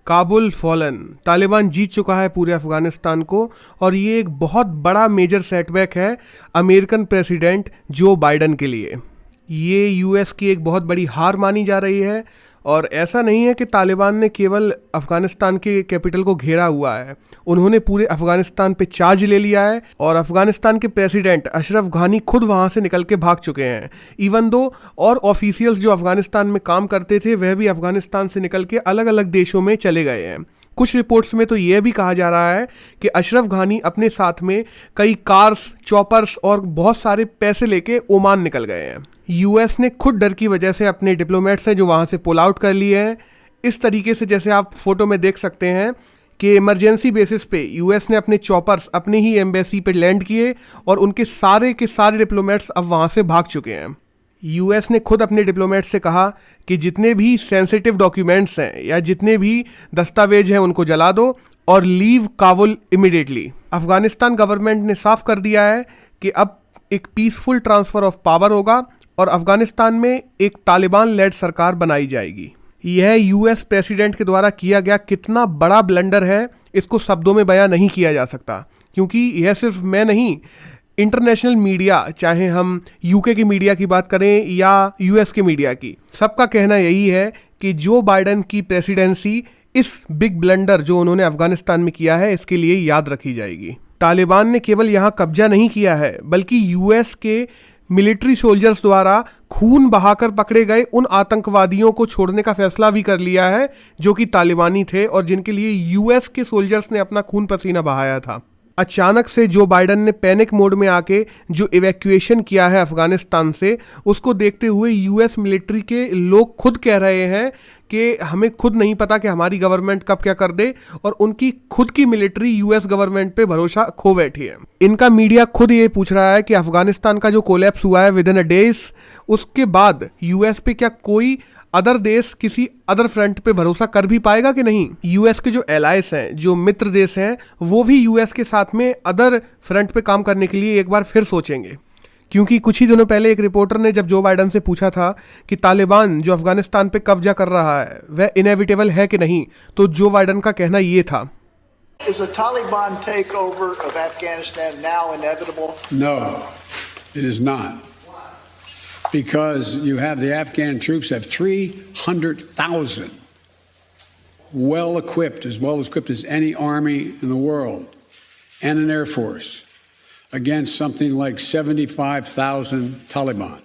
Kabul fallen, Taliban जीत चुका है पूरे अफगानिस्तान को और ये एक बहुत बड़ा मेजर सेटबैक है अमेरिकन प्रेसिडेंट जो बाइडन के लिए। ये यूएस की एक बहुत बड़ी हार मानी जा रही है और ऐसा नहीं है कि तालिबान ने केवल अफगानिस्तान के कैपिटल को घेरा हुआ है, उन्होंने पूरे अफगानिस्तान पे चार्ज ले लिया है और अफगानिस्तान के प्रेसिडेंट अशरफ घानी खुद वहाँ से निकल के भाग चुके हैं। इवन दो और ऑफिशियल्स जो अफगानिस्तान में काम करते थे वह भी अफगानिस्तान से निकल के अलग अलग देशों में चले गए हैं। कुछ रिपोर्ट्स में तो यह भी कहा जा रहा है कि अशरफ घानी अपने साथ में कई कार्स, चॉपर्स और बहुत सारे पैसे लेके ओमान निकल गए हैं। यूएस ने खुद डर की वजह से अपने डिप्लोमेट्स हैं जो वहाँ से पुल आउट कर लिए हैं। इस तरीके से जैसे आप फोटो में देख सकते हैं कि इमरजेंसी बेसिस पे यूएस ने अपने चॉपर्स अपने ही एम्बेसी पे लैंड किए और उनके सारे के सारे डिप्लोमेट्स अब वहाँ से भाग चुके हैं। यूएस ने खुद अपने डिप्लोमेट से कहा कि जितने भी सेंसिटिव डॉक्यूमेंट्स हैं या जितने भी दस्तावेज हैं उनको जला दो और leave Kabul immediately. Afghanistan government ने साफ कर दिया है कि अब एक पीसफुल ट्रांसफ़र ऑफ पावर होगा और अफगानिस्तान में एक तालिबान लेड सरकार बनाई जाएगी। यह यूएस प्रेसिडेंट के द्वारा किया गया कितना बड़ा ब्लंडर है इसको शब्दों में बयां नहीं किया जा सकता, क्योंकि यह सिर्फ मैं नहीं, इंटरनेशनल मीडिया, चाहे हम यूके की मीडिया की बात करें या यूएस के मीडिया की, सबका कहना यही है कि जो बाइडन की प्रेसिडेंसी इस बिग ब्लंडर जो उन्होंने अफगानिस्तान में किया है इसके लिए याद रखी जाएगी। तालिबान ने केवल यहाँ कब्जा नहीं किया है बल्कि यूएस के मिलिट्री सोल्जर्स द्वारा खून बहाकर पकड़े गए उन आतंकवादियों को छोड़ने का फैसला भी कर लिया है जो कि तालिबानी थे और जिनके लिए यूएस के सोल्जर्स ने अपना खून पसीना बहाया था। अचानक से जो बाइडन ने पैनिक मोड में आके जो इवैक्यूएशन किया है अफगानिस्तान से, उसको देखते हुए यूएस मिलिट्री के लोग खुद कह रहे हैं कि हमें खुद नहीं पता कि हमारी गवर्नमेंट कब क्या कर दे और उनकी खुद की मिलिट्री यूएस गवर्नमेंट पे भरोसा खो बैठी है। इनका मीडिया खुद ये पूछ रहा है कि अफगानिस्तान का जो कोलैप्स हुआ है विद इन अ डेज, उसके बाद यूएस पे क्या कोई अदर देश किसी अदर फ्रंट पे भरोसा कर भी पाएगा कि नहीं। यूएस के जो एलाइज हैं, जो मित्र देश हैं, वो भी यूएस के साथ में अदर फ्रंट पे काम करने के लिए एक बार फिर सोचेंगे, क्योंकि कुछ ही दिनों पहले एक रिपोर्टर ने जब जो बाइडन से पूछा था कि तालिबान जो अफगानिस्तान पे कब्जा कर रहा है वह इनएविटेबल है कि नहीं, तो जो बाइडन का कहना ये था, Is a Taliban takeover of Afghanistan now inevitable? No, it is not. Because you have the Afghan troops have 300,000 well equipped as any army in the world, and an air force against something like 75,000 Taliban.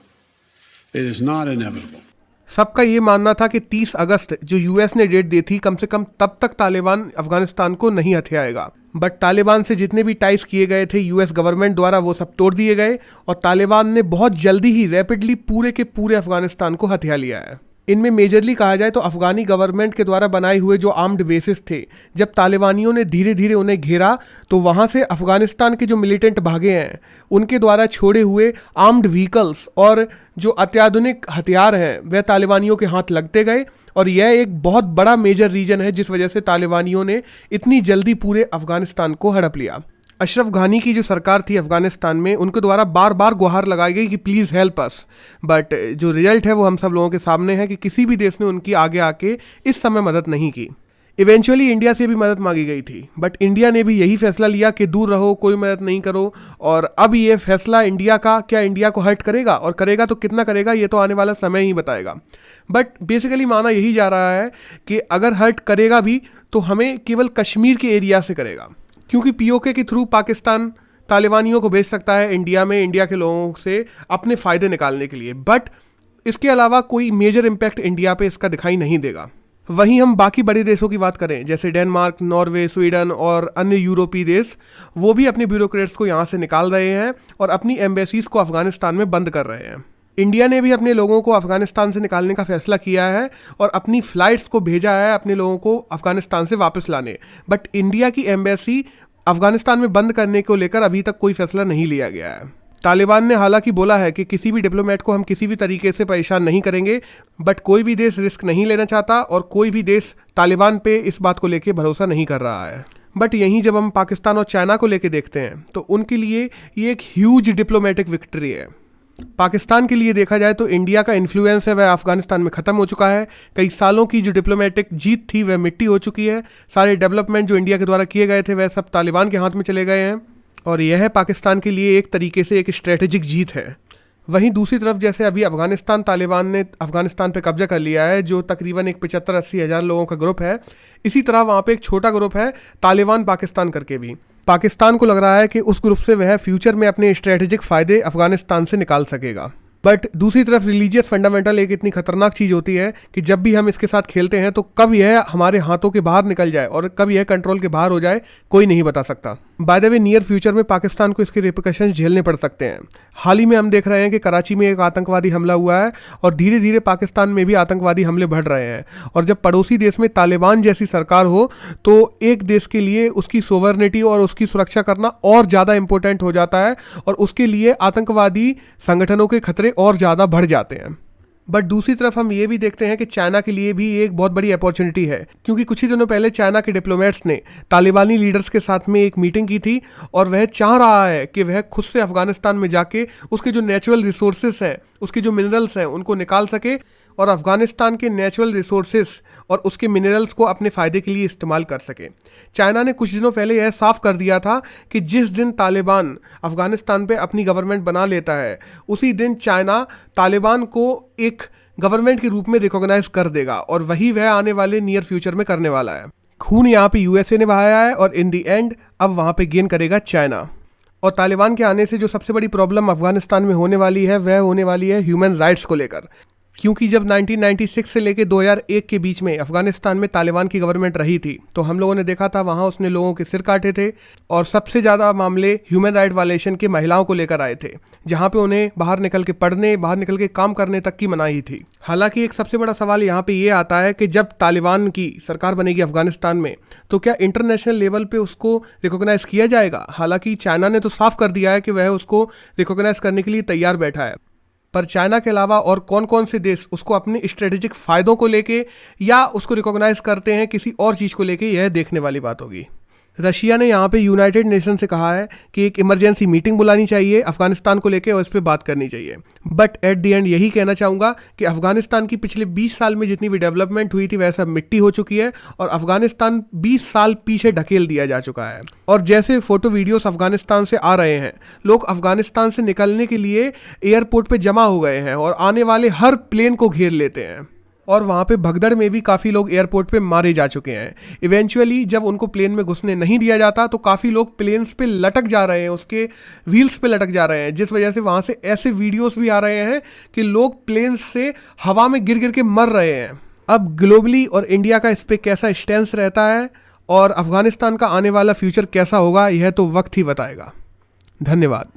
It is not inevitable. सबका ये मानना था कि 30 अगस्त जो US ने date दी थी, कम से कम तब तक तालिबान अफगानिस्तान को नहीं हथियाएगा। बट तालिबान से जितने भी टाइज किए गए थे यूएस गवर्नमेंट द्वारा वो सब तोड़ दिए गए और तालिबान ने बहुत जल्दी ही रैपिडली पूरे के पूरे अफगानिस्तान को हथिया लिया है। इनमें मेजरली कहा जाए तो अफगानी गवर्नमेंट के द्वारा बनाए हुए जो आर्म्ड बेसिस थे, जब तालिबानियों ने धीरे धीरे उन्हें घेरा तो वहाँ से अफगानिस्तान के जो मिलिटेंट भागे हैं उनके द्वारा छोड़े हुए आर्म्ड व्हीकल्स और जो अत्याधुनिक हथियार हैं वह तालिबानियों के हाथ लगते गए और यह एक बहुत बड़ा मेजर रीजन है जिस वजह से तालिबानियों ने इतनी जल्दी पूरे अफगानिस्तान को हड़प लिया। अशरफ घानी की जो सरकार थी अफगानिस्तान में, उनके द्वारा बार बार गुहार लगाई गई कि प्लीज़ हेल्प अस, बट जो रिजल्ट है वो हम सब लोगों के सामने है कि किसी भी देश ने उनकी आगे आके इस समय मदद नहीं की। इवेंचुअली इंडिया से भी मदद मांगी गई थी बट इंडिया ने भी यही फैसला लिया कि दूर रहो, कोई मदद नहीं करो। और अब ये फैसला इंडिया का क्या इंडिया को हर्ट करेगा, और करेगा तो कितना करेगा ये तो आने वाला समय ही बताएगा। बट बेसिकली माना यही जा रहा है कि अगर हर्ट करेगा भी तो हमें केवल कश्मीर के एरिया से करेगा, क्योंकि पीओके के थ्रू पाकिस्तान तालिबानियों को भेज सकता है इंडिया में इंडिया के लोगों से अपने फ़ायदे निकालने के लिए, बट इसके अलावा कोई मेजर इम्पैक्ट इंडिया पे इसका दिखाई नहीं देगा। वहीं हम बाकी बड़े देशों की बात करें जैसे डेनमार्क, नॉर्वे, स्वीडन और अन्य यूरोपीय देश, वो भी अपने ब्यूरोक्रेट्स को यहाँ से निकाल रहे हैं और अपनी एम्बेसीज को अफगानिस्तान में बंद कर रहे हैं। इंडिया ने भी अपने लोगों को अफगानिस्तान से निकालने का फैसला किया है और अपनी फ़्लाइट्स को भेजा है अपने लोगों को अफगानिस्तान से वापस लाने, बट इंडिया की एम्बेसी अफगानिस्तान में बंद करने को लेकर अभी तक कोई फैसला नहीं लिया गया है। तालिबान ने हालांकि बोला है कि किसी भी डिप्लोमेट को हम किसी भी तरीके से परेशान नहीं करेंगे, बट कोई भी देश रिस्क नहीं लेना चाहता और कोई भी देश तालिबान पे इस बात को लेके भरोसा नहीं कर रहा है। बट यहीं जब हम पाकिस्तान और चाइना को लेके देखते हैं तो उनके लिए ये एक ह्यूज डिप्लोमेटिक विक्ट्री है। पाकिस्तान के लिए देखा जाए तो इंडिया का इन्फ्लुएंस है वह अफगानिस्तान में ख़त्म हो चुका है। कई सालों की जो डिप्लोमेटिक जीत थी वह मिट्टी हो चुकी है। सारे डेवलपमेंट जो इंडिया के द्वारा किए गए थे वह सब तालिबान के हाथ में चले गए हैं और यह पाकिस्तान के लिए एक तरीके से एक स्ट्रेटेजिक जीत है। वहीं दूसरी तरफ जैसे अभी अफगानिस्तान तालिबान ने अफगानिस्तान पे कब्जा कर लिया है, जो तकरीबन एक 75-80 हज़ार लोगों का ग्रुप है, इसी तरह वहाँ पे एक छोटा ग्रुप है तालिबान पाकिस्तान करके भी। पाकिस्तान को लग रहा है कि उस ग्रुप से वह फ्यूचर में अपने स्ट्रेटेजिक फ़ायदे अफगानिस्तान से निकाल सकेगा। बट दूसरी तरफ रिलीजियस फंडामेंटल एक इतनी खतरनाक चीज़ होती है कि जब भी हम इसके साथ खेलते हैं तो कब यह हमारे हाथों के बाहर निकल जाए और कब यह कंट्रोल के बाहर हो जाए कोई नहीं बता सकता। By the way near future में पाकिस्तान को इसके रिपरकशंस झेलने पड़ सकते हैं। हाल ही में हम देख रहे हैं कि कराची में एक आतंकवादी हमला हुआ है और धीरे धीरे पाकिस्तान में भी आतंकवादी हमले बढ़ रहे हैं। और जब पड़ोसी देश में तालिबान जैसी सरकार हो तो एक देश के लिए उसकी सोवरेनिटी और उसकी सुरक्षा करना और ज़्यादा इंपॉर्टेंट हो जाता है और उसके लिए आतंकवादी संगठनों के खतरे और ज़्यादा बढ़ जाते हैं। बट दूसरी तरफ हम ये भी देखते हैं कि चाइना के लिए भी एक बहुत बड़ी अपॉर्चुनिटी है, क्योंकि कुछ ही दिनों पहले चाइना के डिप्लोमेट्स ने तालिबानी लीडर्स के साथ में एक मीटिंग की थी और वह चाह रहा है कि वह खुद से अफगानिस्तान में जाके उसके जो नेचुरल रिसोर्सेस हैं, उसके जो मिनरल्स हैं, उनको निकाल सके और अफगानिस्तान के नेचुरल रिसोर्सेस और उसके मिनरल्स को अपने फ़ायदे के लिए इस्तेमाल कर सके। चाइना ने कुछ दिनों पहले यह साफ कर दिया था कि जिस दिन तालिबान अफगानिस्तान पे अपनी गवर्नमेंट बना लेता है उसी दिन चाइना तालिबान को एक गवर्नमेंट के रूप में रिकॉग्नाइज कर देगा और वही वह आने वाले नियर फ्यूचर में करने वाला है। खून यहाँ पे यूएसए ने बहाया है और इन दी एंड अब वहाँ पे गेन करेगा चाइना। और तालिबान के आने से जो सबसे बड़ी प्रॉब्लम अफगानिस्तान में होने वाली है वह होने वाली है ह्यूमन राइट्स को लेकर, क्योंकि जब 1996 से लेकर 2001 के बीच में अफगानिस्तान में तालिबान की गवर्नमेंट रही थी तो हम लोगों ने देखा था वहाँ उसने लोगों के सिर काटे थे और सबसे ज़्यादा मामले ह्यूमन राइट वायलेशन के महिलाओं को लेकर आए थे, जहाँ पे उन्हें बाहर निकल के पढ़ने, बाहर निकल के काम करने तक की मनाही थी। हालांकि एक सबसे बड़ा सवाल यहाँ पे ये आता है कि जब तालिबान की सरकार बनेगी अफगानिस्तान में तो क्या इंटरनेशनल लेवल पे उसको रिकॉग्नाइज किया जाएगा। हालांकि चाइना ने तो साफ कर दिया है कि वह उसको रिकॉग्नाइज करने के लिए तैयार बैठा है, पर चाइना के अलावा और कौन कौन से देश उसको अपने स्ट्रेटेजिक फ़ायदों को लेके या उसको रिकॉग्नाइज करते हैं किसी और चीज़ को लेके, यह देखने वाली बात होगी। रशिया ने यहाँ पे यूनाइटेड नेशन से कहा है कि एक इमरजेंसी मीटिंग बुलानी चाहिए अफगानिस्तान को लेके और इस पर बात करनी चाहिए। बट एट द एंड यही कहना चाहूँगा कि अफगानिस्तान की पिछले 20 साल में जितनी भी डेवलपमेंट हुई थी वह सब मिट्टी हो चुकी है और अफगानिस्तान 20 साल पीछे ढकेल दिया जा चुका है। और जैसे फ़ोटो वीडियोस अफगानिस्तान से आ रहे हैं, लोग अफगानिस्तान से निकलने के लिए एयरपोर्ट पे जमा हो गए हैं और आने वाले हर प्लेन को घेर लेते हैं और वहाँ पे भगदड़ में भी काफ़ी लोग एयरपोर्ट पे मारे जा चुके हैं। इवेंचुअली जब उनको प्लेन में घुसने नहीं दिया जाता तो काफ़ी लोग प्लेन्स पे लटक जा रहे हैं, उसके व्हील्स पे लटक जा रहे हैं, जिस वजह से वहाँ से ऐसे वीडियोस भी आ रहे हैं कि लोग प्लेन्स से हवा में गिर गिर के मर रहे हैं। अब ग्लोबली और इंडिया का इस पर कैसा स्टैंस रहता है और अफगानिस्तान का आने वाला फ्यूचर कैसा होगा, यह तो वक्त ही बताएगा। धन्यवाद।